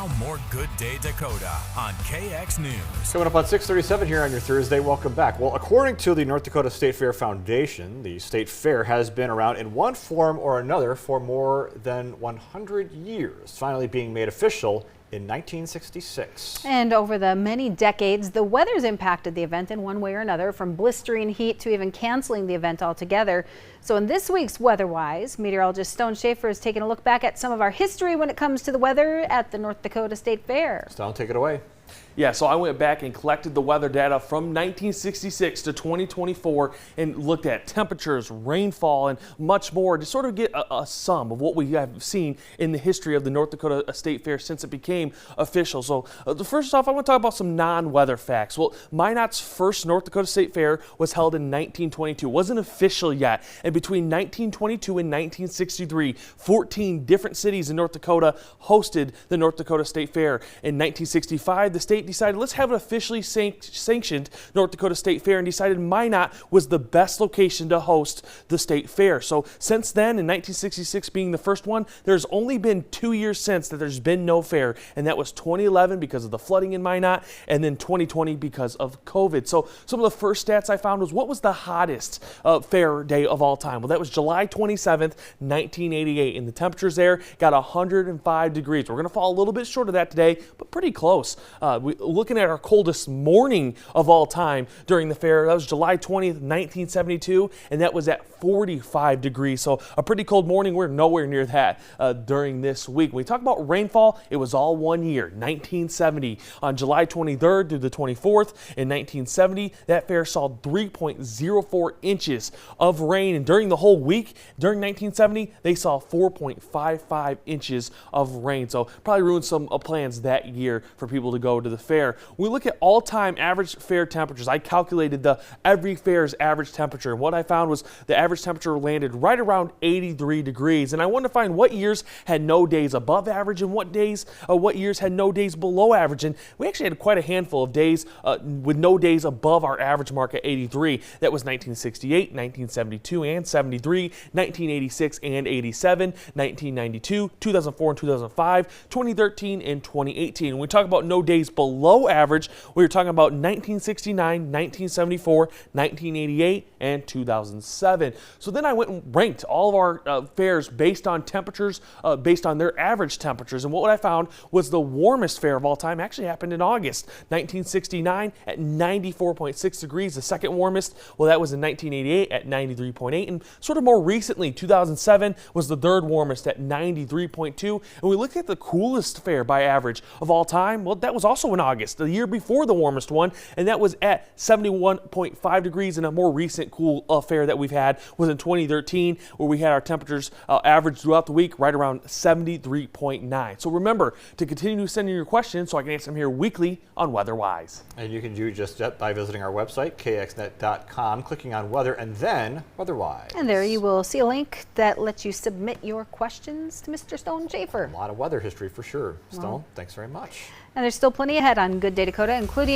Now more Good Day Dakota on KX News. Coming up on 6:37 here on your Thursday. Welcome back. Well, according to the North Dakota State Fair Foundation, the State Fair has been around in one form or another for more than 100 years, finally being made official in 1966. And over the many decades, the weather's impacted the event in one way or another, from blistering heat to even canceling the event altogether. So in this week's Weather-Wise, meteorologist Stone Schaefer is taking a look back at some of our history when it comes to the weather at the North Dakota State Fair. Stone, take it away. Yeah, so I went back and collected the weather data from 1966 to 2024 and looked at temperatures, rainfall, and much more to sort of get a sum of what we have seen in the history of the North Dakota State Fair since it became official. So first off, I want to talk about some non-weather facts. Well, Minot's first North Dakota State Fair was held in 1922. It wasn't official yet. And between 1922 and 1963, 14 different cities in North Dakota hosted the North Dakota State Fair. In 1965, the state decided let's have an officially sanctioned North Dakota State Fair and decided Minot was the best location to host the state fair. So since then, in 1966 being the first one, there's only been 2 years since that there's been no fair, and that was 2011 because of the flooding in Minot, and then 2020 because of COVID. So some of the first stats I found was what was the hottest fair day of all time? Well, that was July 27th, 1988, and the temperatures there got 105 degrees. We're going to fall a little bit short of that today, but pretty close. Looking at our coldest morning of all time during the fair, that was July 20th, 1972, and that was at 45 degrees. So a pretty cold morning. We're nowhere near that during this week. When we talk about rainfall, it was all one year, 1970. On July 23rd through the 24th in 1970, that fair saw 3.04 inches of rain, and during the whole week, during 1970, they saw 4.55 inches of rain. So probably ruined some plans that year for people to go to the fair. When we look at all-time average fair temperatures, I calculated every fair's average temperature, and what I found was the average temperature landed right around 83 degrees. And I wanted to find what years had no days above average and what years had no days below average. And we actually had quite a handful of days with no days above our average mark at 83. That was 1968, 1972, and 73, 1986 and 87, 1992, 2004 and 2005, 2013, and 2018. When we talk about no days below average, we were talking about 1969, 1974, 1988, and 2007. So then I went and ranked all of our fairs based on temperatures, based on their average temperatures. And what I found was the warmest fair of all time actually happened in August, 1969 at 94.6 degrees. The second warmest, well, that was in 1988 at 93.8. And sort of more recently, 2007 was the third warmest at 93.2. And we look at the coolest fair by average of all time. Well, that was also in August, the year before the warmest one, and that was at 71.5 degrees. And a more recent cool fair that we've had was in 2013, where we had our temperatures average throughout the week right around 73.9. So remember to continue sending your questions so I can answer them here weekly on Weather-Wise. And you can do just that by visiting our website, kxnet.com, clicking on weather, and then Weather-Wise. And there you will see a link that lets you submit your questions to Mr. Stone Schaefer. A lot of weather history for sure. Stone, thanks very much. And there's still plenty ahead on Good Day Dakota, including